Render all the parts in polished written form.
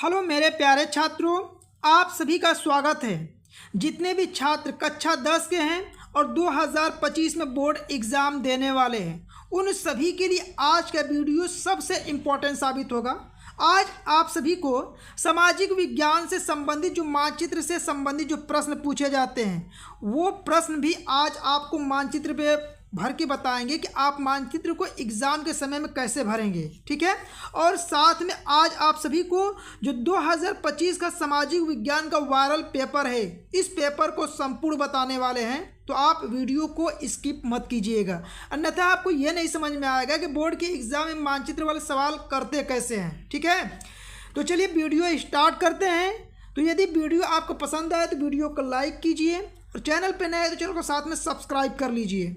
Hello मेरे प्यारे छात्रों, आप सभी का स्वागत है। जितने भी छात्र कक्षा 10 के हैं और 2025 में बोर्ड एग्ज़ाम देने वाले हैं, उन सभी के लिए आज का वीडियो सबसे इम्पोर्टेंट साबित होगा। आज आप सभी को सामाजिक विज्ञान से संबंधित जो मानचित्र से संबंधित जो प्रश्न पूछे जाते हैं, वो प्रश्न भी आज आपको मानचित्र पे भर के बताएंगे कि आप मानचित्र को एग्ज़ाम के समय में कैसे भरेंगे। ठीक है। और साथ में आज आप सभी को जो 2025 का सामाजिक विज्ञान का वायरल पेपर है, इस पेपर को संपूर्ण बताने वाले हैं, तो आप वीडियो को स्किप मत कीजिएगा, अन्यथा आपको ये नहीं समझ में आएगा कि बोर्ड के एग्ज़ाम में मानचित्र वाले सवाल करते कैसे हैं। ठीक है, तो चलिए वीडियो स्टार्ट करते हैं। तो यदि वीडियो आपको पसंद आए तो वीडियो को लाइक कीजिए और चैनल पर नए हैं तो चैनल को साथ में सब्सक्राइब कर लीजिए।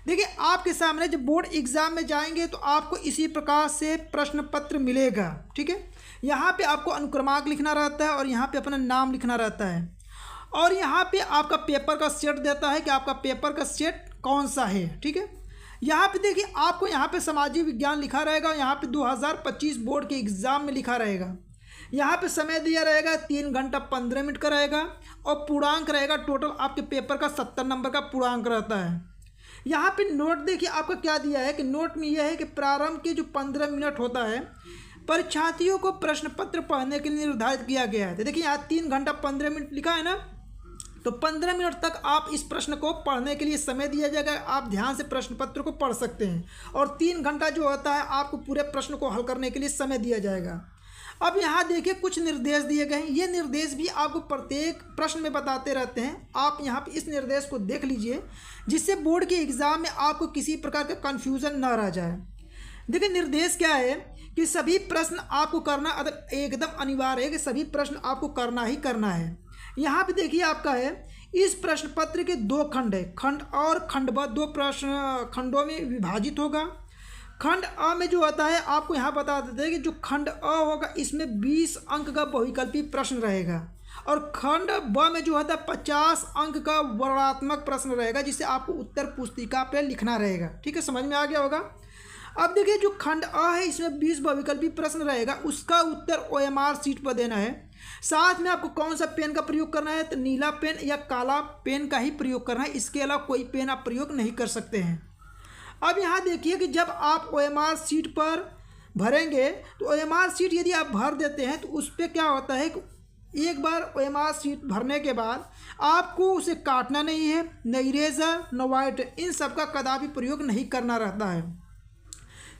देखिए, आपके सामने जब बोर्ड एग्ज़ाम में जाएंगे तो आपको इसी प्रकार से प्रश्न पत्र मिलेगा। ठीक है, यहाँ पे आपको अनुक्रमांक लिखना रहता है और यहाँ पे अपना नाम लिखना रहता है, और यहाँ पे आपका पेपर का सेट देता है कि आपका पेपर का सेट कौन सा है। ठीक है, यहाँ पे देखिए आपको यहाँ पे सामाजिक विज्ञान लिखा रहेगा, यहाँ पे 2025 बोर्ड के एग्ज़ाम में लिखा रहेगा। यहाँ पे समय दिया रहेगा 3 घंटा 15 मिनट का रहेगा, और पूर्णांक रहेगा टोटल आपके पेपर का 70 नंबर का पूर्णांक रहता है। यहाँ पे नोट देखिए आपका क्या दिया है कि नोट में यह है कि प्रारंभ के जो 15 मिनट होता है परीक्षार्थियों को प्रश्न पत्र पढ़ने के लिए निर्धारित किया गया है। तो देखिए यहाँ 3 घंटा 15 मिनट लिखा है ना, तो 15 मिनट तक आप इस प्रश्न को पढ़ने के लिए समय दिया जाएगा। आप ध्यान से प्रश्न पत्र को पढ़ सकते हैं, और 3 घंटा जो होता है आपको पूरे प्रश्न को हल करने के लिए समय दिया जाएगा। अब यहाँ देखिए कुछ निर्देश दिए गए हैं, ये निर्देश भी आपको प्रत्येक प्रश्न में बताते रहते हैं। आप यहाँ पे इस निर्देश को देख लीजिए, जिससे बोर्ड के एग्ज़ाम में आपको किसी प्रकार का कन्फ्यूज़न ना रह जाए। देखिए निर्देश क्या है कि सभी प्रश्न आपको करना एकदम अनिवार्य है कि सभी प्रश्न आपको करना ही करना है। यहाँ पे देखिए आपका है, इस प्रश्न पत्र के 2 खंड है, खंड और खंड ब 2 प्रश्न खंडों में विभाजित होगा। खंड अ में जो होता है आपको यहाँ बता देते हैं कि जो खंड अ होगा इसमें 20 अंक का बहुविकल्पी प्रश्न रहेगा, और खंड ब में जो होता है 50 अंक का वर्णनात्मक प्रश्न रहेगा, जिसे आपको उत्तर पुस्तिका पे लिखना रहेगा। ठीक है, समझ में आ गया होगा। अब देखिए जो खंड अ है इसमें 20 बहुविकल्पी प्रश्न रहेगा, उसका उत्तर OMR शीट पर देना है। साथ में आपको कौन सा पेन का प्रयोग करना है, तो नीला पेन या काला पेन का ही प्रयोग करना है, इसके अलावा कोई पेन आप प्रयोग नहीं कर सकते हैं। अब यहाँ देखिए कि जब आप OMR शीट पर भरेंगे तो OMR शीट यदि आप भर देते हैं तो उस पर क्या होता है कि एक बार OMR शीट भरने के बाद आपको उसे काटना नहीं है, न इरेजर न वाइट, इन सब का कदापि प्रयोग नहीं करना रहता है।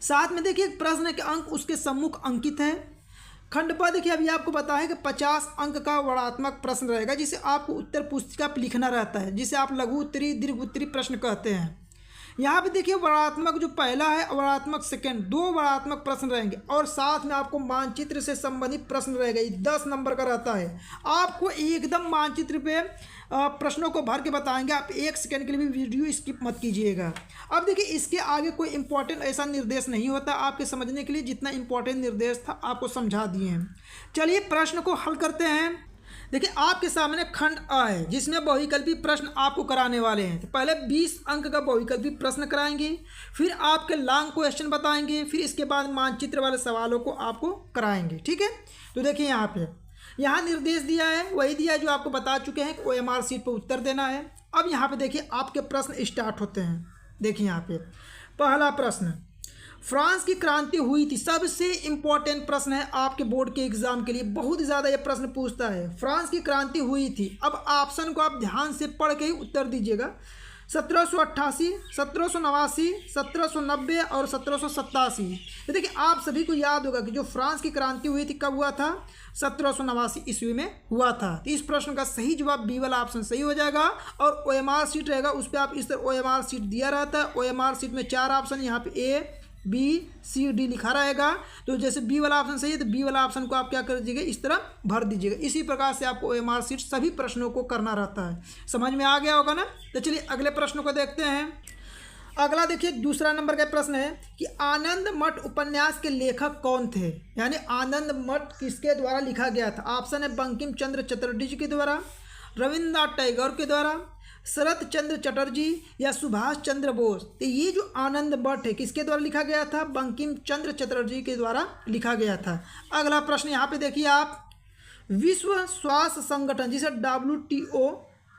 साथ में देखिए प्रश्न के अंक उसके सम्मुख अंकित हैं। खंड पर देखिए अभी आपको बताया कि 50 अंक का वर्णनात्मक प्रश्न रहेगा, जिसे आपको उत्तर पुस्तिका पर लिखना रहता है, जिसे आप लघु उत्तरी दीर्घ उत्तरी प्रश्न कहते हैं। यहाँ पे देखिए वर्णनात्मक जो पहला है, वर्णनात्मक सेकंड, 2 वर्णनात्मक प्रश्न रहेंगे, और साथ में आपको मानचित्र से संबंधित प्रश्न रहेगा। ये 10 नंबर का रहता है। आपको एकदम मानचित्र पे प्रश्नों को भर के बताएंगे, आप 1 सेकंड के लिए भी वीडियो स्किप मत कीजिएगा। अब देखिए इसके आगे कोई इंपॉर्टेंट ऐसा निर्देश नहीं होता आपके समझने के लिए, जितना इंपॉर्टेंट निर्देश था आपको समझा दिए हैं। चलिए प्रश्न को हल करते हैं। देखिए आपके सामने खंड अ है, जिसमें बहुविकल्पी प्रश्न आपको कराने वाले हैं। तो पहले 20 अंक का बहुविकल्पी प्रश्न कराएंगे, फिर आपके लॉन्ग क्वेश्चन बताएंगे, फिर इसके बाद मानचित्र वाले सवालों को आपको कराएंगे। ठीक है, तो देखिए यहाँ निर्देश दिया है, वही दिया है जो आपको बता चुके हैं कि OMR शीट पर उत्तर देना है। अब यहाँ पे देखिए आपके प्रश्न स्टार्ट होते हैं। देखिए यहाँ पे पहला प्रश्न, फ्रांस की क्रांति हुई थी। सबसे इम्पोर्टेंट प्रश्न है आपके बोर्ड के एग्जाम के लिए, बहुत ज़्यादा ये प्रश्न पूछता है। फ्रांस की क्रांति हुई थी। अब ऑप्शन को आप ध्यान से पढ़ के ही उत्तर दीजिएगा। 1788, 1789, 1790 और 1787। तो देखिए आप सभी को याद होगा कि जो फ्रांस की क्रांति हुई थी कब हुआ था, 1789 ईस्वी में हुआ था। तो इस प्रश्न का सही जवाब बी वाला ऑप्शन सही हो जाएगा। और OMR शीट रहेगा, उस पर आप इस तरह OMR शीट दिया रहता है। OMR शीट में 4 ऑप्शन, यहाँ पे A B C D लिखा रहेगा। तो जैसे बी वाला ऑप्शन सही है तो बी वाला ऑप्शन को आप क्या कर दीजिएगा, इस तरह भर दीजिएगा। इसी प्रकार से आपको OMR शीट सभी प्रश्नों को करना रहता है। समझ में आ गया होगा ना। तो चलिए अगले प्रश्न को देखते हैं। अगला देखिए दूसरा नंबर का प्रश्न है कि आनंद मठ उपन्यास के लेखक कौन थे, यानी आनंद मठ किसके द्वारा लिखा गया था। ऑप्शन है बंकिम चंद्र चटर्जी जी के द्वारा, रविन्द्रनाथ टैगोर के द्वारा, शरत चंद्र चटर्जी या सुभाष चंद्र बोस? तो ये जो आनंद मठ है किसके द्वारा लिखा गया था? बंकिम चंद्र चटर्जी के द्वारा लिखा गया था। अगला प्रश्न यहाँ पे देखिए आप, विश्व स्वास्थ्य संगठन जिसे WTO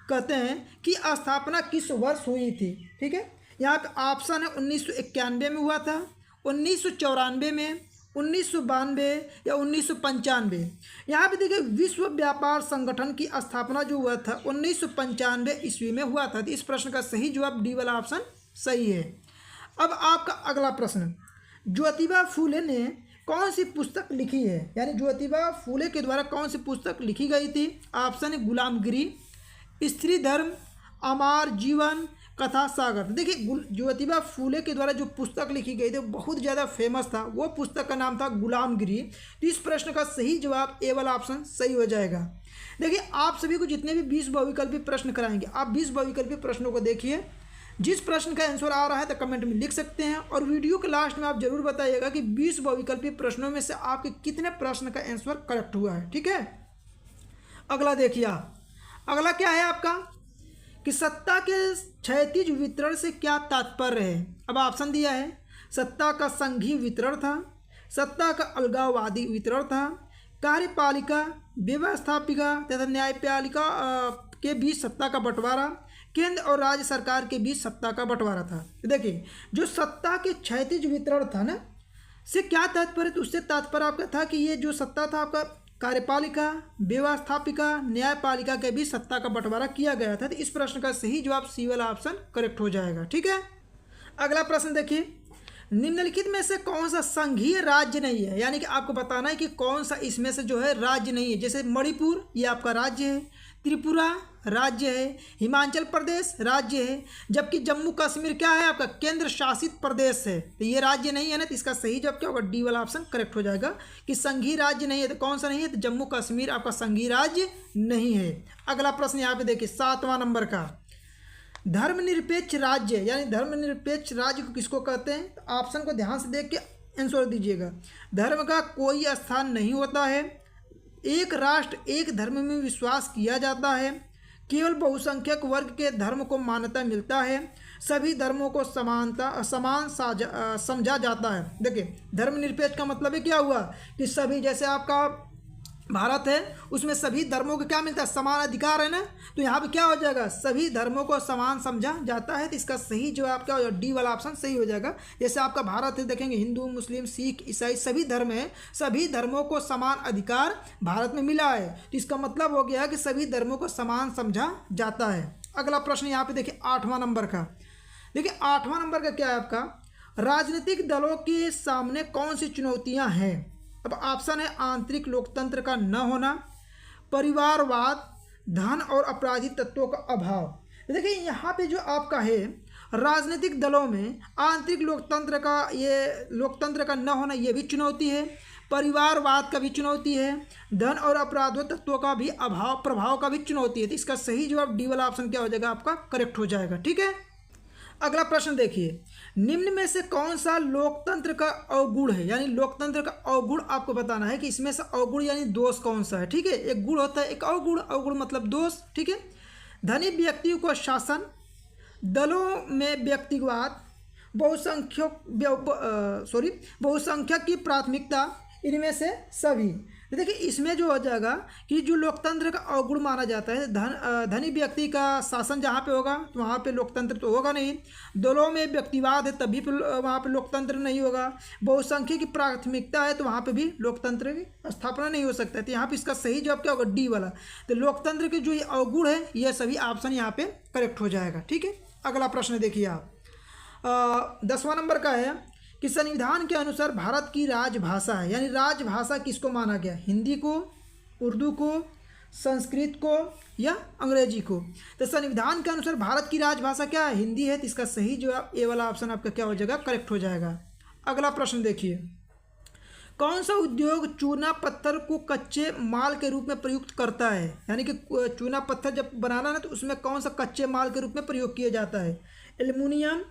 कहते हैं की स्थापना किस वर्ष हुई थी? ठीक है, यहाँ पे ऑप्शन है 1991 में हुआ था, 1994 में, 1992 या 1995। यहाँ पे देखिए विश्व व्यापार संगठन की स्थापना जो हुआ था 1995 ईस्वी में हुआ था। तो इस प्रश्न का सही जवाब डी वाला ऑप्शन सही है। अब आपका अगला प्रश्न, ज्योतिबा फूले ने कौन सी पुस्तक लिखी है? यानी ज्योतिबा फूले के द्वारा कौन सी पुस्तक लिखी गई थी? ऑप्शन है गुलामगिरी, स्त्री धर्म, अमर जीवन, कथा सागर। देखिए ज्योतिबा फूले के द्वारा जो पुस्तक लिखी गई थी बहुत ज़्यादा फेमस था, वो पुस्तक का नाम था गुलामगिरी। तो इस प्रश्न का सही जवाब ए वाला ऑप्शन सही हो जाएगा। देखिए आप सभी को जितने भी 20 बहुविकल्पी प्रश्न कराएंगे, आप 20 बहुविकल्पी प्रश्नों को देखिए, जिस प्रश्न का आंसर आ रहा है तो कमेंट में लिख सकते हैं, और वीडियो के लास्ट में आप जरूर बताइएगा कि 20 बहुविकल्पी प्रश्नों में से आपके कितने प्रश्न का आंसर करेक्ट हुआ है। ठीक है, अगला देखिए आप, अगला क्या है आपका कि सत्ता के क्षैतिज वितरण से क्या तात्पर्य है? अब ऑप्शन दिया है, सत्ता का संघीय वितरण था, सत्ता का अलगाववादी वितरण था, कार्यपालिका, व्यवस्थापिका तथा न्यायपालिका के बीच सत्ता का बंटवारा, केंद्र और राज्य सरकार के बीच सत्ता का बंटवारा था। देखिए जो सत्ता के क्षैतिज वितरण था ना, से क्या तात्पर्य? तो उससे तात्पर्य आपका था कि ये जो सत्ता था आपका कार्यपालिका, व्यवस्थापिका, न्यायपालिका के बीच सत्ता का बंटवारा किया गया था। तो इस प्रश्न का सही जवाब सी वाला ऑप्शन करेक्ट हो जाएगा। ठीक है, अगला प्रश्न देखिए, निम्नलिखित में से कौन सा संघीय राज्य नहीं है? यानी कि आपको बताना है कि कौन सा इसमें से जो है राज्य नहीं है। जैसे मणिपुर ये आपका राज्य है, त्रिपुरा राज्य है, हिमाचल प्रदेश राज्य है, जबकि जम्मू कश्मीर क्या है आपका? केंद्र शासित प्रदेश है। तो ये राज्य नहीं है ना, तो इसका सही जवाब क्या होगा? डी वाला ऑप्शन करेक्ट हो जाएगा कि संघीय राज्य नहीं है। तो कौन सा नहीं है? तो जम्मू कश्मीर आपका संघीय राज्य नहीं है। अगला प्रश्न यहाँ पे देखिए 7वां नंबर का, धर्मनिरपेक्ष राज्य यानी धर्मनिरपेक्ष राज्य को किसको कहते हैं? तो ऑप्शन को ध्यान से देख के आंसर दीजिएगा। धर्म का कोई स्थान नहीं होता है, एक राष्ट्र एक धर्म में विश्वास किया जाता है, केवल बहुसंख्यक वर्ग के धर्म को मान्यता मिलता है, सभी धर्मों को समान समझा जाता है। देखिए धर्मनिरपेक्ष का मतलब है क्या हुआ कि सभी, जैसे आपका भारत है उसमें सभी धर्मों को क्या मिलता है? समान अधिकार है ना, तो यहाँ पे क्या हो जाएगा? सभी धर्मों को समान समझा जाता है। तो इसका सही जवाब क्या हो जाएगा? डी वाला ऑप्शन सही हो जाएगा। जैसे आपका भारत है, देखेंगे हिंदू, मुस्लिम, सिख, ईसाई सभी धर्म है, सभी धर्मों को समान अधिकार भारत में मिला है। तो इसका मतलब हो गया कि सभी धर्मों को समान समझा जाता है। अगला प्रश्न यहाँ पे देखिए 8वां नंबर का, देखिए 8वां नंबर का क्या है आपका? राजनीतिक दलों के सामने कौन सी चुनौतियाँ हैं? अब ऑप्शन है आंतरिक लोकतंत्र का न होना, परिवारवाद, धन और आपराधिक तत्वों का अभाव। देखिए यहाँ पे जो आपका है राजनीतिक दलों में आंतरिक लोकतंत्र का न होना ये भी चुनौती है, परिवारवाद का भी चुनौती है, धन और आपराधिक तत्वों का भी प्रभाव का भी चुनौती है। तो इसका सही जवाब डी वाला ऑप्शन क्या हो जाएगा? आपका करेक्ट हो जाएगा। ठीक है, अगला प्रश्न देखिए, निम्न में से कौन सा लोकतंत्र का अवगुण है? यानी लोकतंत्र का अवगुण आपको बताना है कि इसमें से अवगुण यानी दोष कौन सा है। ठीक है, एक गुण होता है, एक अवगुण, अवगुण मतलब दोष। ठीक है, धनी व्यक्तियों को शासन, दलों में व्यक्तिवाद, बहुसंख्यक की प्राथमिकता, इनमें से सभी। देखिए इसमें जो हो जाएगा कि जो लोकतंत्र का अवगुण माना जाता है, धनी व्यक्ति का शासन जहाँ पे होगा तो वहाँ पे लोकतंत्र तो होगा नहीं, दलों में व्यक्तिवाद है तभी पे वहाँ पे लोकतंत्र नहीं होगा, बहुसंख्यक की प्राथमिकता है तो वहाँ पे भी लोकतंत्र की स्थापना नहीं हो सकता है। तो यहाँ पे इसका सही जवाब क्या होगा? डी वाला। तो लोकतंत्र के जो ये अवगुण है ये सभी ऑप्शन यहाँ पे करेक्ट हो जाएगा। ठीक है, अगला प्रश्न देखिए आप, 10वां नंबर का है कि संविधान के अनुसार भारत की राजभाषा है, यानी राजभाषा किसको माना गया? हिंदी को, उर्दू को, संस्कृत को या अंग्रेजी को? तो संविधान के अनुसार भारत की राजभाषा क्या है? हिंदी है। तो इसका सही जवाब ए वाला ऑप्शन आपका क्या हो जाएगा? करेक्ट हो जाएगा। अगला प्रश्न देखिए, कौन सा उद्योग चूना पत्थर को कच्चे माल के रूप में प्रयुक्त करता है? यानी कि चूना पत्थर जब बनाना ना तो उसमें कौन सा कच्चे माल के रूप में प्रयोग किया जाता है? एल्युमिनियम,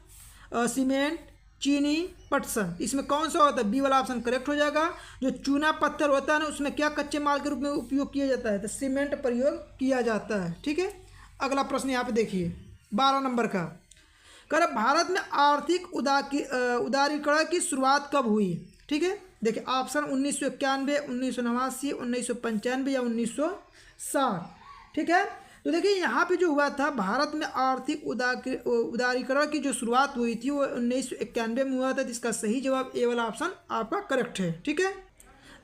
सीमेंट, चीनी, पटसन। इसमें कौन सा होता है? बी वाला ऑप्शन करेक्ट हो जाएगा। जो चूना पत्थर होता है ना उसमें क्या कच्चे माल के रूप में उपयोग किया जाता है? तो सीमेंट प्रयोग किया जाता है। ठीक है, अगला प्रश्न यहाँ पे देखिए, 12 नंबर का कर भारत में आर्थिक उदारीकरण की शुरुआत कब हुई? ठीक है, देखिए ऑप्शन 1991, 1989, 1995 या 1960। ठीक है, तो देखिए यहाँ पे जो हुआ था, भारत में आर्थिक उदारीकरण की जो शुरुआत हुई थी वो 1991 में हुआ था। जिसका सही जवाब ए वाला ऑप्शन आपका करेक्ट है। ठीक है,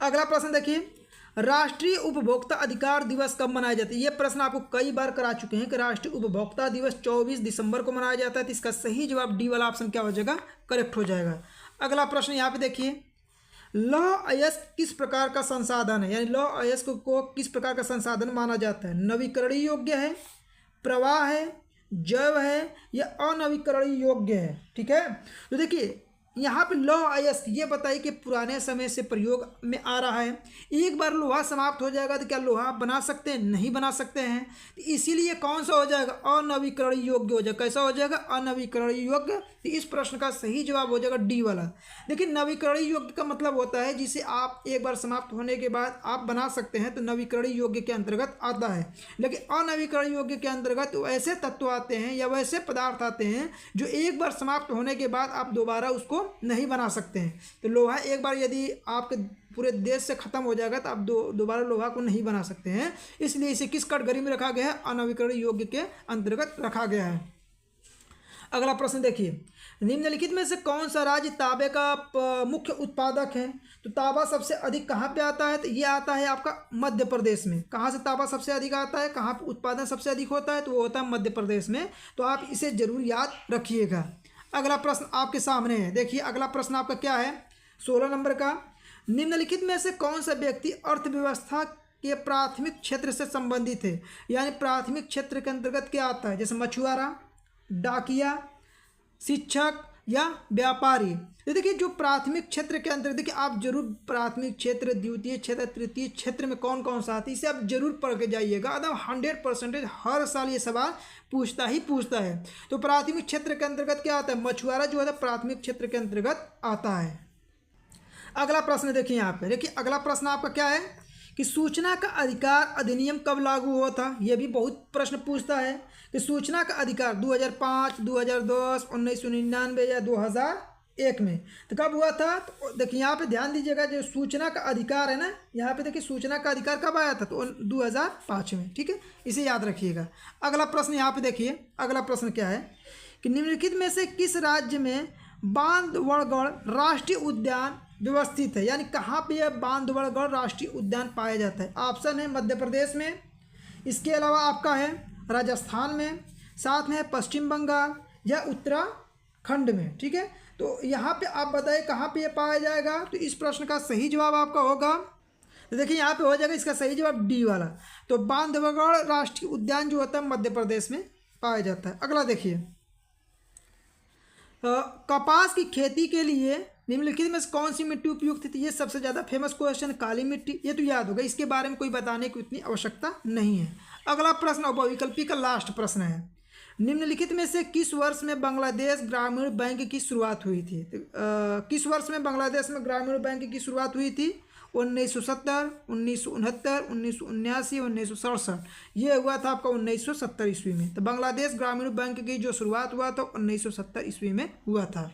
अगला प्रश्न देखिए, राष्ट्रीय उपभोक्ता अधिकार दिवस कब मनाया जाता है? ये प्रश्न आपको कई बार करा चुके हैं कि राष्ट्रीय उपभोक्ता दिवस 24 दिसंबर को मनाया जाता है। तो इसका सही जवाब डी वाला ऑप्शन क्या हो जाएगा? करेक्ट हो जाएगा। अगला प्रश्न यहाँ पे देखिए, लौह अयस्क किस प्रकार का संसाधन है? यानी लौह अयस्क को किस प्रकार का संसाधन माना जाता है? नवीकरणीय योग्य है, प्रवाह है, जैव है या अनवीकरणीय योग्य है? ठीक है, तो देखिए यहाँ पे लौह अयस्क ये बताइए कि पुराने समय से प्रयोग में आ रहा है। एक बार लोहा समाप्त हो जाएगा तो क्या लोहा बना सकते हैं? नहीं बना सकते हैं। तो इसीलिए कौन सा हो जाएगा? अनवीकरणीय योग्य हो जाएगा। कैसा हो जाएगा? अनवीकरणीय योग्य। तो इस प्रश्न का सही जवाब हो जाएगा डी वाला। देखिए नवीकरणीय योग्य का मतलब होता है जिसे आप एक बार समाप्त होने के बाद आप बना सकते हैं, तो नवीकरणीय योग्य के अंतर्गत आता है। लेकिन अनवीकरणीय योग्य के अंतर्गत ऐसे तत्व आते हैं या वैसे पदार्थ आते हैं जो एक बार समाप्त होने के बाद आप दोबारा उसको नहीं बना सकते हैं। तो लोहा एक बार यदि आपके पूरे देश से खत्म हो जाएगा तो आप दोबारा लोहा को नहीं बना सकते हैं। इसलिए इसे किस कैटेगरी में रखा गया है? अनवीकरणीय योग्य के अंतर्गत रखा गया है। अगला प्रश्न देखिए, निम्नलिखित में से कौन सा राज्य तांबे का मुख्य उत्पादक है? तो तांबा सबसे अधिक कहाँ पे आता है? तो ये आता है आपका मध्य प्रदेश में। कहाँ से तांबा सबसे अधिक आता है? कहाँ पे उत्पादन सबसे अधिक होता है? तो वो होता है मध्य प्रदेश में। तो आप इसे जरूर याद रखिएगा। अगला प्रश्न आपके सामने है, देखिए अगला प्रश्न आपका क्या है? 16 नंबर का, निम्नलिखित में से कौन सा व्यक्ति अर्थव्यवस्था के प्राथमिक क्षेत्र से संबंधित है? यानी प्राथमिक क्षेत्र के अंतर्गत क्या आता है? जैसे मछुआरा, डाकिया, शिक्षक या व्यापारी। तो देखिए जो प्राथमिक क्षेत्र के अंतर्गत, देखिए आप जरूर प्राथमिक क्षेत्र, द्वितीय क्षेत्र, तृतीय क्षेत्र में कौन कौन सा आता है इसे आप जरूर पढ़ के जाइएगा। एकदम 100% हर साल ये सवाल पूछता है। तो प्राथमिक क्षेत्र के अंतर्गत क्या आता है? मछुआरा जो है प्राथमिक क्षेत्र के अंतर्गत आता है। अगला प्रश्न देखिए यहाँ पे, देखिए अगला प्रश्न आपका क्या है कि सूचना का अधिकार अधिनियम कब लागू हुआ था? यह भी बहुत प्रश्न पूछता है कि सूचना का अधिकार 2005, 2010, 1999 या 2001 में तो कब हुआ था? तो देखिए यहाँ पे ध्यान दीजिएगा, जो सूचना का अधिकार है ना, यहाँ पे देखिए सूचना का अधिकार कब आया था? तो 2005 में। ठीक है, इसे याद रखिएगा। अगला प्रश्न यहाँ पे देखिए, अगला प्रश्न क्या है कि निम्नलिखित में से किस राज्य में बांधवगढ़ राष्ट्रीय उद्यान व्यवस्थित है? यानी कहाँ पे यह बांधवगढ़ राष्ट्रीय उद्यान पाया जाता है? ऑप्शन है मध्य प्रदेश में, इसके अलावा आपका है राजस्थान में, साथ में है पश्चिम बंगाल या उत्तराखंड में। ठीक है, तो यहाँ पे आप बताइए कहाँ पे ये पाया जाएगा? तो इस प्रश्न का सही जवाब आपका होगा, तो देखिए यहाँ पे हो जाएगा इसका सही जवाब डी वाला। तो बांधवगढ़ राष्ट्रीय उद्यान जो होता है मध्य प्रदेश में पाया जाता है। अगला देखिए, कपास की खेती के लिए निम्नलिखित में कौन सी मिट्टी उपयुक्त थी? ये सबसे ज़्यादा फेमस क्वेश्चन, काली मिट्टी। ये तो याद होगा, इसके बारे में कोई बताने की उतनी आवश्यकता नहीं है। अगला प्रश्न बहुविकल्पी का लास्ट प्रश्न है, निम्नलिखित में से किस वर्ष में बांग्लादेश ग्रामीण बैंक की शुरुआत हुई थी? किस वर्ष में बांग्लादेश में ग्रामीण बैंक की शुरुआत हुई थी? 1970, 1969, 1979, 1967। ये हुआ था आपका 1970 ईस्वी में। तो बांग्लादेश ग्रामीण बैंक की जो शुरुआत हुआ था 1970 ईस्वी में हुआ था।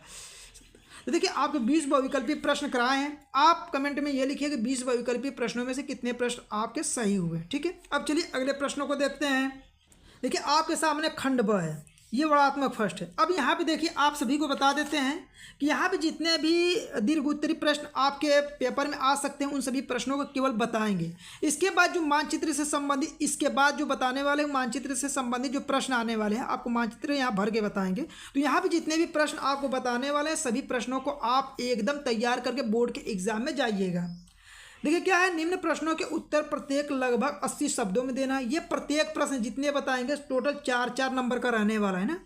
तो देखिए आपके 20 बहुविकल्पी प्रश्न कराए हैं। आप कमेंट में ये लिखिए कि 20 बहुविकल्पी प्रश्नों में से कितने प्रश्न आपके सही हुए। ठीक है, अब चलिए अगले प्रश्नों को देखते हैं। देखिए आपके सामने खंड ब है, ये वर्णात्मक फर्स्ट है। अब यहाँ पे देखिए आप सभी को बता देते हैं कि यहाँ पे जितने भी दीर्घ उत्तरी प्रश्न आपके पेपर में आ सकते हैं उन सभी प्रश्नों को केवल बताएंगे। इसके बाद जो मानचित्र से संबंधित, इसके बाद जो बताने वाले मानचित्र से संबंधित जो प्रश्न आने वाले हैं आपको मानचित्र यहाँ भर के बताएंगे। तो यहाँ पे जितने भी प्रश्न आपको बताने वाले हैं सभी प्रश्नों को आप एकदम तैयार करके बोर्ड के एग्जाम में जाइएगा। देखिए क्या है, निम्न प्रश्नों के उत्तर प्रत्येक लगभग 80 शब्दों में देना है। ये प्रत्येक प्रश्न जितने बताएंगे टोटल 4-4 नंबर का रहने वाला है ना।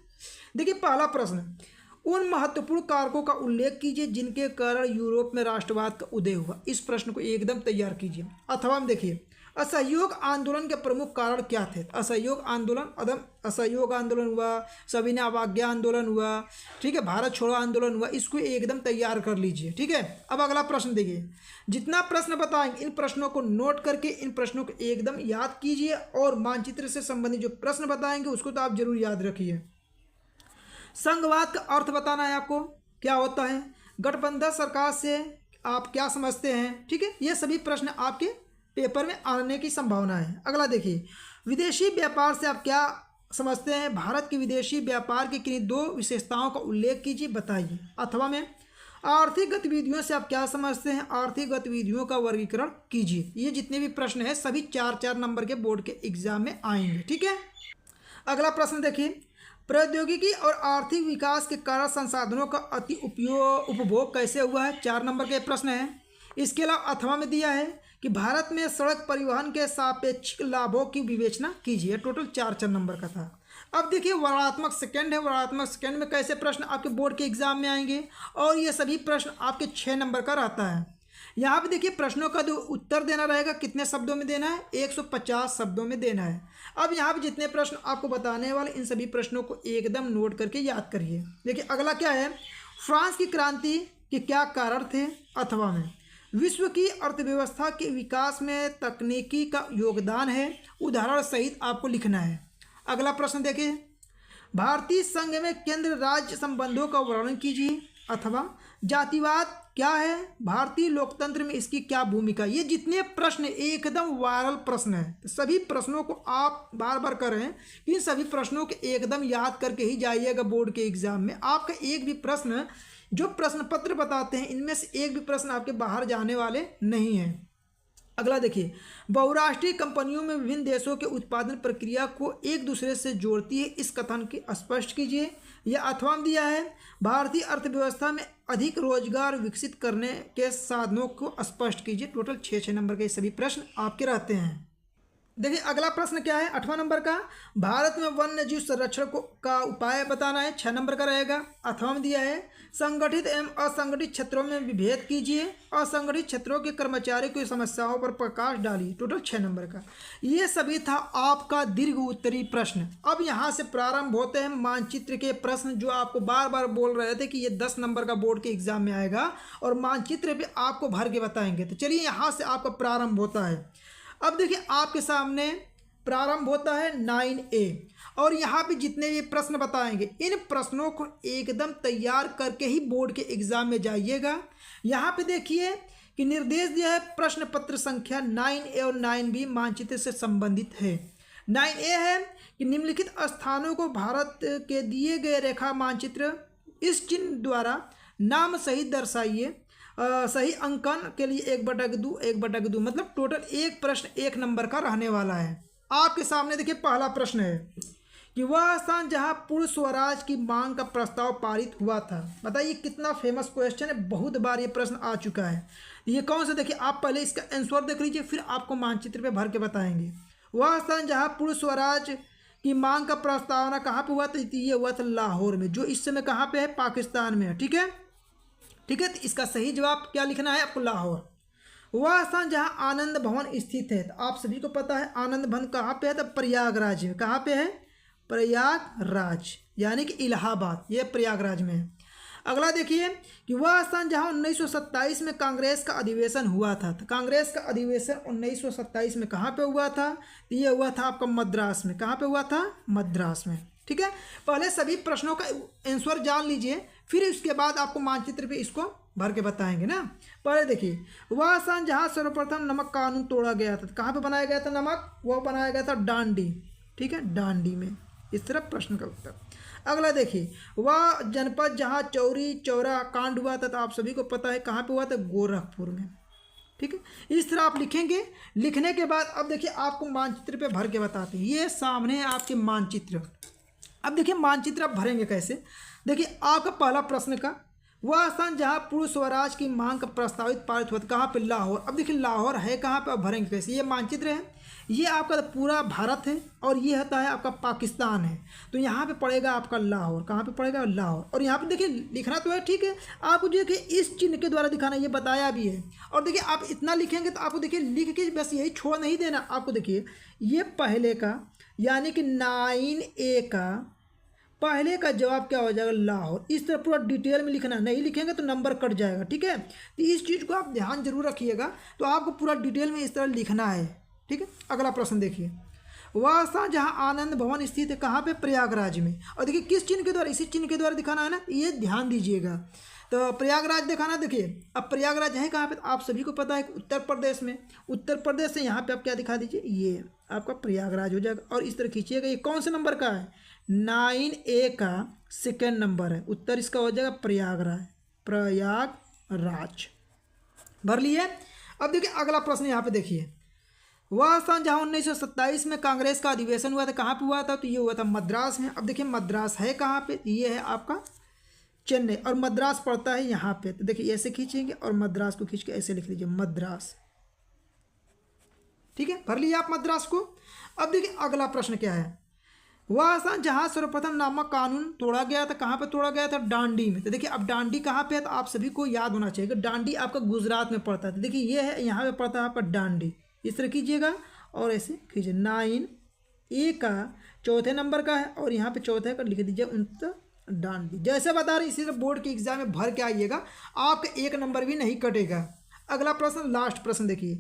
देखिए पहला प्रश्न, उन महत्वपूर्ण कारकों का उल्लेख कीजिए जिनके कारण यूरोप में राष्ट्रवाद का उदय हुआ। इस प्रश्न को एकदम तैयार कीजिए। अथवा में देखिए असहयोग आंदोलन के प्रमुख कारण क्या थे? असहयोग आंदोलन हुआ, सविनय अवज्ञा आंदोलन हुआ, ठीक है, भारत छोड़ो आंदोलन हुआ। इसको एकदम तैयार कर लीजिए। ठीक है, अब अगला प्रश्न देखिए, जितना प्रश्न बताएंगे इन प्रश्नों को नोट करके इन प्रश्नों को एकदम याद कीजिए और मानचित्र से संबंधित जो प्रश्न बताएंगे उसको तो आप जरूर याद रखिए। संघवाद का अर्थ बताना है आपको, क्या होता है, गठबंधन सरकार से आप क्या समझते हैं, ठीक है। ये सभी प्रश्न आपके पेपर में आने की संभावना है। अगला देखिए, विदेशी व्यापार से आप क्या समझते हैं, भारत के विदेशी व्यापार की किन्हीं दो विशेषताओं का उल्लेख कीजिए, बताइए। अथवा में आर्थिक गतिविधियों से आप क्या समझते हैं, आर्थिक गतिविधियों का वर्गीकरण कीजिए। ये जितने भी प्रश्न हैं सभी 4-4 नंबर के बोर्ड के एग्जाम में आएंगे, ठीक है। अगला प्रश्न देखिए, प्रौद्योगिकी और आर्थिक विकास के कारण संसाधनों का अति उपभोग कैसे हुआ है, 4 नंबर के प्रश्न है। इसके अलावा अथवा में दिया है कि भारत में सड़क परिवहन के सापेक्षिक लाभों की विवेचना कीजिए। टोटल 4-4 नंबर का था। अब देखिए वर्णात्मक सेकंड है, वर्णात्मक सेकंड में कैसे प्रश्न आपके बोर्ड के एग्जाम में आएंगे, और ये सभी प्रश्न आपके 6 नंबर का रहता है। यहाँ पे देखिए प्रश्नों का जो उत्तर देना रहेगा कितने शब्दों में देना है, 150 शब्दों में देना है। अब यहाँ पे जितने प्रश्न आपको बताने वाले इन सभी प्रश्नों को एकदम नोट करके याद करिए। देखिए अगला क्या है, फ्रांस की क्रांति के क्या कारण थे, अथवा में विश्व की अर्थव्यवस्था के विकास में तकनीकी का योगदान है, उदाहरण सहित आपको लिखना है। अगला प्रश्न देखिए, भारतीय संघ में केंद्र राज्य संबंधों का वर्णन कीजिए, अथवा जातिवाद क्या है, भारतीय लोकतंत्र में इसकी क्या भूमिका। ये जितने प्रश्न एकदम वायरल प्रश्न है, तो सभी प्रश्नों को आप बार बार करें, इन सभी प्रश्नों के एकदम याद करके ही जाइएगा बोर्ड के एग्जाम में। आपका एक भी प्रश्न जो प्रश्न पत्र बताते हैं इनमें से एक भी प्रश्न आपके बाहर जाने वाले नहीं हैं। अगला देखिए, बहुराष्ट्रीय कंपनियों में विभिन्न देशों के उत्पादन प्रक्रिया को एक दूसरे से जोड़ती है, इस कथन के स्पष्ट कीजिए। यह अथवा में दिया है, भारतीय अर्थव्यवस्था में अधिक रोजगार विकसित करने के साधनों को स्पष्ट कीजिए। टोटल 6-6 नंबर के सभी प्रश्न आपके रहते हैं। देखिए अगला प्रश्न क्या है, 8वां नंबर का, भारत में वन्य जीव संरक्षण का उपाय बताना है, 6 नंबर का रहेगा। अथवा में दिया है, संगठित एवं असंगठित क्षेत्रों में विभेद कीजिए, असंगठित क्षेत्रों के कर्मचारियों की समस्याओं पर प्रकाश डालिए। टोटल 6 नंबर का ये सभी था आपका दीर्घ उत्तरीय प्रश्न। अब यहाँ से प्रारंभ होते हैं मानचित्र के प्रश्न, जो आपको बार बार बोल रहे थे कि ये 10 नंबर का बोर्ड के एग्जाम में आएगा और मानचित्र पे आपको भर के बताएंगे। तो चलिए यहाँ से आपका प्रारंभ होता है। अब देखिए आपके सामने प्रारंभ होता है 9A, और यहाँ पे जितने भी प्रश्न बताएंगे इन प्रश्नों को एकदम तैयार करके ही बोर्ड के एग्जाम में जाइएगा। यहाँ पे देखिए कि निर्देश दिया है, प्रश्न पत्र संख्या 9A और 9B मानचित्र से संबंधित है। 9A है कि निम्नलिखित स्थानों को भारत के दिए गए रेखा मानचित्र इस चिन्ह द्वारा नाम सहित दर्शाइए। सही अंकन के लिए 1/2 मतलब टोटल एक प्रश्न 1 नंबर का रहने वाला है। आपके सामने देखिए पहला प्रश्न है कि वह स्थान जहां पूर्ण स्वराज की मांग का प्रस्ताव पारित हुआ था। बताइए कितना फेमस क्वेश्चन है, बहुत बार ये प्रश्न आ चुका है। ये कौन सा, देखिए आप पहले इसका आंसर देख लीजिए, फिर आपको मानचित्र पे भर के बताएंगे। वह स्थान जहाँ पूर्ण स्वराज की मांग का प्रस्तावना कहाँ पे हुआ था, ये हुआ था लाहौर में, जो इस समय कहाँ पे है, पाकिस्तान में है। ठीक है, तो इसका सही जवाब क्या लिखना है आपको, लाहौर। वह स्थान जहाँ आनंद भवन स्थित है, तो आप सभी को पता है आनंद भवन कहाँ पे है, तो प्रयागराज में। कहाँ पे है, प्रयागराज, यानी कि इलाहाबाद, ये प्रयागराज में है। अगला देखिए कि वह स्थान जहाँ 1927 में कांग्रेस का अधिवेशन हुआ था, तो कांग्रेस का अधिवेशन 1927 में कहाँ पे हुआ था, तो ये हुआ था आपका मद्रास में। कहाँ पे हुआ था, मद्रास में। ठीक है, पहले सभी प्रश्नों का आंसर जान लीजिए, फिर उसके बाद आपको मानचित्र पे इसको भर के बताएंगे ना। पहले देखिए, वह स्थान जहाँ सर्वप्रथम नमक कानून तोड़ा गया था, कहाँ पे बनाया गया था नमक, वह बनाया गया था डांडी। ठीक है, डांडी में। इस तरह प्रश्न का उत्तर। अगला देखिए, वह जनपद जहाँ चौरी चौरा कांड हुआ था, तो आप सभी को पता है कहाँ पे हुआ था, गोरखपुर में। ठीक है, इस तरह आप लिखेंगे। लिखने के बाद अब देखिए आपको मानचित्र पे भर के बताते हैं। ये सामने है आपके मानचित्र। अब देखिए मानचित्र आप भरेंगे कैसे। देखिए आपका पहला प्रश्न का, वह स्थान जहाँ पूर्ण स्वराज की मांग का प्रस्तावित पारित हुआ था, कहाँ पे, लाहौर। अब देखिए लाहौर है कहाँ पे, आप भरेंगे कैसे। ये मानचित्र है, ये आपका पूरा भारत है, और ये होता है आपका पाकिस्तान है। तो यहाँ पे पड़ेगा आपका लाहौर। कहाँ पे पड़ेगा, लाहौर। और यहाँ पे देखिए लिखना तो है, ठीक है, आपको देखिए इस चिन्ह के द्वारा दिखाना, ये बताया भी है। और देखिए आप इतना लिखेंगे तो आपको देखिए लिख के बस यही छोड़ नहीं देना। आपको देखिए ये पहले का यानी कि 9A का पहले का जवाब क्या हो जाएगा, लाहौर। इस तरह पूरा डिटेल में लिखना, नहीं लिखेंगे तो नंबर कट जाएगा। ठीक है, तो इस चीज़ को आप ध्यान जरूर रखिएगा। तो आपको पूरा डिटेल में इस तरह लिखना है। ठीक है, अगला प्रश्न देखिए, वह स्थान जहाँ आनंद भवन स्थित है कहाँ पे, प्रयागराज में। और देखिए किस चिन्ह के द्वारा, इसी चिन्ह के द्वारा दिखाना है ना, ये ध्यान दीजिएगा। तो प्रयागराज दिखाना, देखिए अब प्रयागराज है कहाँ पे, तो आप सभी को पता है उत्तर प्रदेश में। उत्तर प्रदेश से यहाँ पे आप क्या दिखा दीजिए, ये आपका प्रयागराज हो जाएगा। और इस तरह खींचिएगा, ये कौन से नंबर का है, 9A का सेकेंड नंबर है। उत्तर इसका हो जाएगा प्रयागराज, प्रयागराज। भर लिए। अब देखिए अगला प्रश्न यहाँ पे देखिए, वह स्थान जहाँ 1927 में कांग्रेस का अधिवेशन हुआ था कहाँ पे हुआ था, तो ये हुआ था मद्रास में। अब देखिए मद्रास है कहाँ पे, ये है आपका चेन्नई, और मद्रास पड़ता है यहाँ पे। तो देखिए ऐसे खींचेंगे और मद्रास को खींच के ऐसे लिख लीजिए मद्रास, ठीक है। भर लिया आप मद्रास को। अब देखिए अगला प्रश्न क्या है, वह स्थान जहाँ सर्वप्रथम नामक कानून तोड़ा गया था कहाँ पे तोड़ा गया था, डांडी में। तो देखिए अब डांडी कहाँ पे है, तो आप सभी को याद होना चाहिए कि डांडी आपका गुजरात में पड़ता है। तो देखिए ये है, यहाँ पे पड़ता है आपका डांडी। इस तरह कीजिएगा और ऐसे खींचिए। 9A का चौथे नंबर का है और यहाँ पे चौथे का लिख दीजिए उत्तर डांडी। जैसे बता रहे इसी तरह बोर्ड के एग्जाम में भर के आइएगा, आपका 1 नंबर भी नहीं कटेगा। अगला प्रश्न, लास्ट प्रश्न देखिए,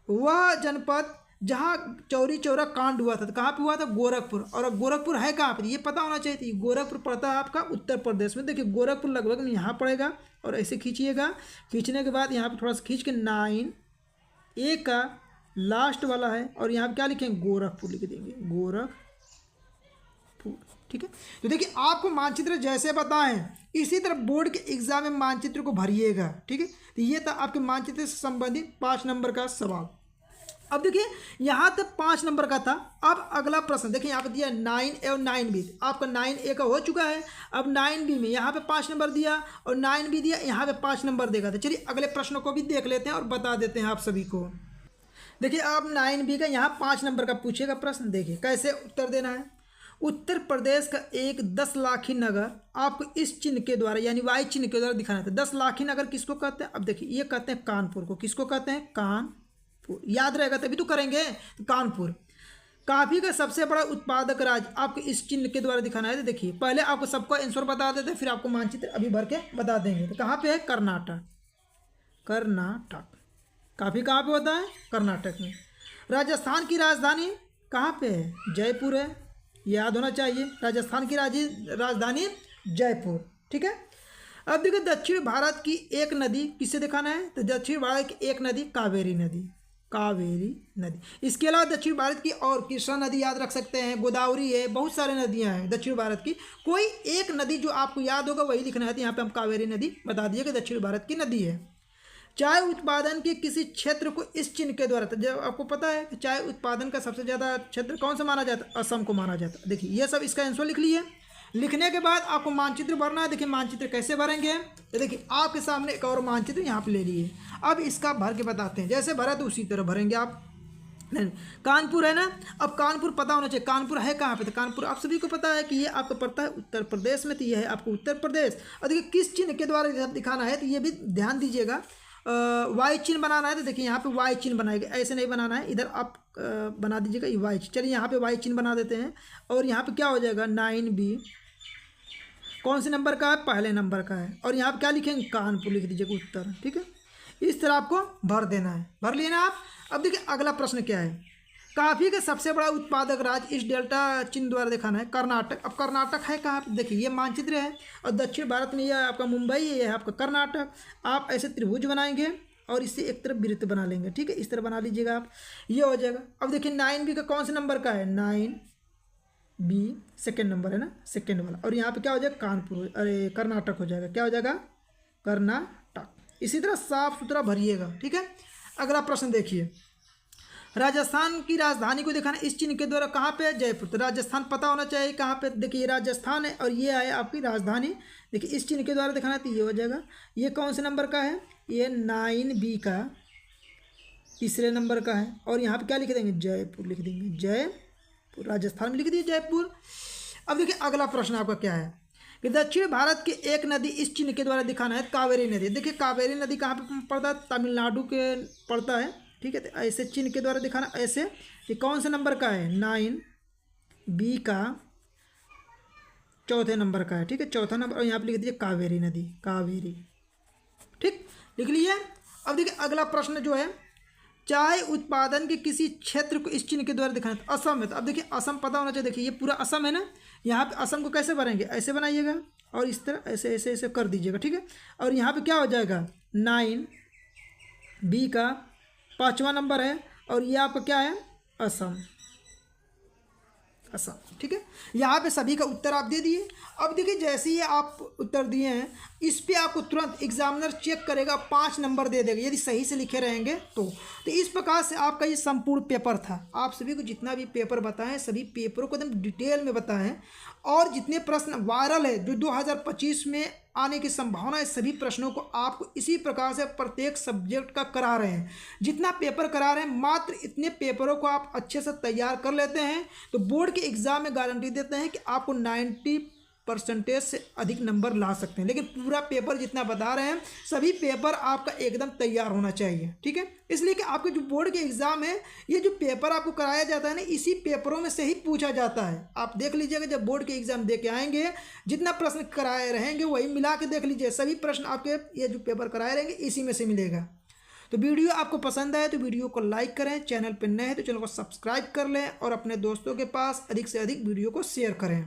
वह जनपद जहाँ चौरी चौरा कांड हुआ था तो कहाँ पे हुआ था, गोरखपुर। और गोरखपुर है कहाँ पे, ये पता होना चाहिए थी। गोरखपुर पड़ता है आपका उत्तर प्रदेश में। देखिए गोरखपुर लगभग यहाँ पड़ेगा और ऐसे खींचिएगा। खींचने के बाद यहाँ पे थोड़ा सा खींच के 9A का लास्ट वाला है और यहाँ पे क्या लिखेंगे, गोरखपुर लिख देंगे, गोरखपुर, ठीक है। तो देखिए आपको मानचित्र जैसे बताएं इसी तरह बोर्ड के एग्जाम में मानचित्र को भरिएगा, ठीक है। तो ये था आपके मानचित्र से संबंधित 5 नंबर का सवाल। अब देखिए यहाँ तक 5 नंबर का था। अब अगला प्रश्न देखिए यहाँ पे दिया 9A और 9B। आपका 9A का हो चुका है, अब 9B में यहाँ पे 5 नंबर दिया और 9B दिया, यहाँ पे 5 नंबर देगा। तो चलिए अगले प्रश्नों को भी देख लेते हैं और बता देते हैं आप सभी को। देखिए अब 9B का यहाँ 5 नंबर का पूछेगा प्रश्न, देखिए कैसे उत्तर देना है। उत्तर प्रदेश का एक 10 लाखी नगर आपको इस चिन्ह के द्वारा यानी वाई चिन्ह के द्वारा दिखाना था। 10 लाखी नगर किसको कहते हैं, अब देखिए ये कहते हैं कानपुर को। किसको कहते हैं, कानपुर। याद रहेगा तभी तो करेंगे। तो कानपुर कॉफी का सबसे बड़ा उत्पादक राज्य आपको इस चिन्ह के द्वारा दिखाना है। तो देखिए पहले आपको सबको आंसर बता देते हैं, फिर आपको मानचित्र अभी भर के बता देंगे। तो कहाँ पे है, कर्नाटक। कर्नाटक कॉफी कहाँ पे होता है, कर्नाटक में। राजस्थान की राजधानी कहाँ पे है, जयपुर है, याद होना चाहिए। राजस्थान की राजधानी जयपुर, ठीक है। अब देखिए दक्षिण भारत की एक नदी किसे दिखाना है, तो दक्षिण भारत की एक नदी कावेरी नदी, कावेरी नदी। इसके अलावा दक्षिण भारत की और कृष्णा नदी याद रख सकते हैं, गोदावरी है, बहुत सारे नदियां हैं दक्षिण भारत की। कोई एक नदी जो आपको याद होगा वही लिखना है। तो यहाँ पे हम कावेरी नदी बता दिए कि दक्षिण भारत की नदी है। चाय उत्पादन के किसी क्षेत्र को इस चिन्ह के द्वारा, तो जब आपको पता है कि चाय उत्पादन का सबसे ज़्यादा क्षेत्र कौन सा माना जाता है, असम को माना जाता है। देखिए ये सब इसका आंसर लिख लिए। लिखने के बाद आपको मानचित्र भरना है। देखिए मानचित्र कैसे भरेंगे, तो देखिए आपके सामने एक और मानचित्र यहाँ पे ले लिए। अब इसका भर के बताते हैं, जैसे भरा तो उसी तरह भरेंगे आप। नहीं, कानपुर है ना, अब कानपुर पता होना चाहिए। कानपुर है कहाँ पे, तो कानपुर आप सभी को पता है कि ये आपको पड़ता है उत्तर प्रदेश में। तो ये है आपको उत्तर प्रदेश। और देखिए किस चिन्ह के द्वारा दिखाना है, तो ये भी ध्यान दीजिएगा। वाई चिन्ह बनाना है, तो देखिए यहाँ पे वाई चिन्ह बनाएगा, ऐसे नहीं बनाना है, इधर आप बना दीजिएगा ये वाई। चलिए यहाँ पे वाई चिन्ह बना देते हैं। और यहाँ पे क्या हो जाएगा, 9B कौन से नंबर का है, पहले नंबर का है। और यहाँ पे क्या लिखेंगे, कानपुर लिख दीजिएगा उत्तर, ठीक है। इस तरह आपको भर देना है, भर लेना आप। अब देखिए अगला प्रश्न क्या है, कॉफी का सबसे बड़ा उत्पादक राज्य इस डेल्टा चिन्ह द्वारा दिखाना है, कर्नाटक। अब कर्नाटक है कहाँ पे, देखिए ये मानचित्र है और दक्षिण भारत में ये आपका मुंबई, ये है आपका कर्नाटक। आप ऐसे त्रिभुज बनाएंगे और इससे एक तरफ वृत्त बना लेंगे, ठीक है। इस तरह बना लीजिएगा आप, ये हो जाएगा। अब देखिए 9B का कौन से नंबर का है, 9B सेकेंड नंबर है ना, सेकेंड वाला। और यहाँ पे क्या हो जाएगा, कानपुर, अरे कर्नाटक हो जाएगा। क्या हो जाएगा, कर्नाटक। इसी तरह साफ सुथरा भरिएगा, ठीक है। अगला प्रश्न देखिए, राजस्थान की राजधानी को दिखाना इस चिन्ह के द्वारा कहाँ पे है, जयपुर। तो राजस्थान पता होना चाहिए कहाँ पे, देखिए ये राजस्थान है और ये है आपकी राजधानी। देखिए इस चिन्ह के द्वारा दिखाना है तो ये हो जाएगा। ये कौन से नंबर का है, ये 9B का तीसरे नंबर का है। और यहाँ पे क्या लिख देंगे, जयपुर लिख देंगे, जयपुर। राजस्थान में लिख दिए जयपुर। अब देखिए अगला प्रश्न आपका क्या है कि दक्षिण भारत की एक नदी इस चिन्ह के द्वारा दिखाना है, कावेरी नदी। देखिए कावेरी नदी कहाँ पे पड़ता है, तमिलनाडु के पड़ता है, ठीक है। तो ऐसे चिन्ह के द्वारा दिखाना, ऐसे। ये कौन से नंबर का है, 9B का चौथे नंबर का है, ठीक है, चौथा नंबर। और यहाँ पे लिख दीजिए कावेरी नदी, कावेरी, ठीक, लिख लीजिए। अब देखिए अगला प्रश्न जो है, चाय उत्पादन के किसी क्षेत्र को इस चिन्ह के द्वारा दिखाना। तो असम है, तो अब देखिए असम पता होना चाहिए। देखिए ये पूरा असम है ना, यहाँ पे असम को कैसे भरेंगे, ऐसे बनाइएगा और इस तरह ऐसे ऐसे ऐसे कर दीजिएगा, ठीक है। और यहाँ पे क्या हो जाएगा 9B का 5वां नंबर है और ये आपका क्या है असम, असम, ठीक है। यहाँ पे सभी का उत्तर आप दे दिए। अब देखिए जैसे ही आप उत्तर दिए हैं इस पे आपको तुरंत एग्जामिनर चेक करेगा, 5 नंबर दे देगा यदि सही से लिखे रहेंगे तो इस प्रकार से आपका ये संपूर्ण पेपर था। आप सभी को जितना भी पेपर बताएं सभी पेपरों को एकदम डिटेल में बताएं और जितने प्रश्न वायरल है जो 2025 में आने की संभावना है सभी प्रश्नों को आपको इसी प्रकार से प्रत्येक सब्जेक्ट का करा रहे हैं। जितना पेपर करा रहे हैं मात्र इतने पेपरों को आप अच्छे से तैयार कर लेते हैं तो बोर्ड के एग्जाम में गारंटी देते हैं कि आपको 90% से अधिक नंबर ला सकते हैं। लेकिन पूरा पेपर जितना बता रहे हैं सभी पेपर आपका एकदम तैयार होना चाहिए, ठीक है। इसलिए कि आपके जो बोर्ड के एग्ज़ाम है ये जो पेपर आपको कराया जाता है ना इसी पेपरों में से ही पूछा जाता है। आप देख लीजिएगा जब बोर्ड के एग्ज़ाम दे के आएंगे जितना प्रश्न कराए रहेंगे वही मिला के देख लीजिए, सभी प्रश्न आपके ये जो पेपर कराए रहेंगे इसी में से मिलेगा। तो वीडियो आपको पसंद आए तो वीडियो को लाइक करें, चैनल पर नए हैं तो चैनल को सब्सक्राइब कर लें और अपने दोस्तों के पास अधिक से अधिक वीडियो को शेयर करें।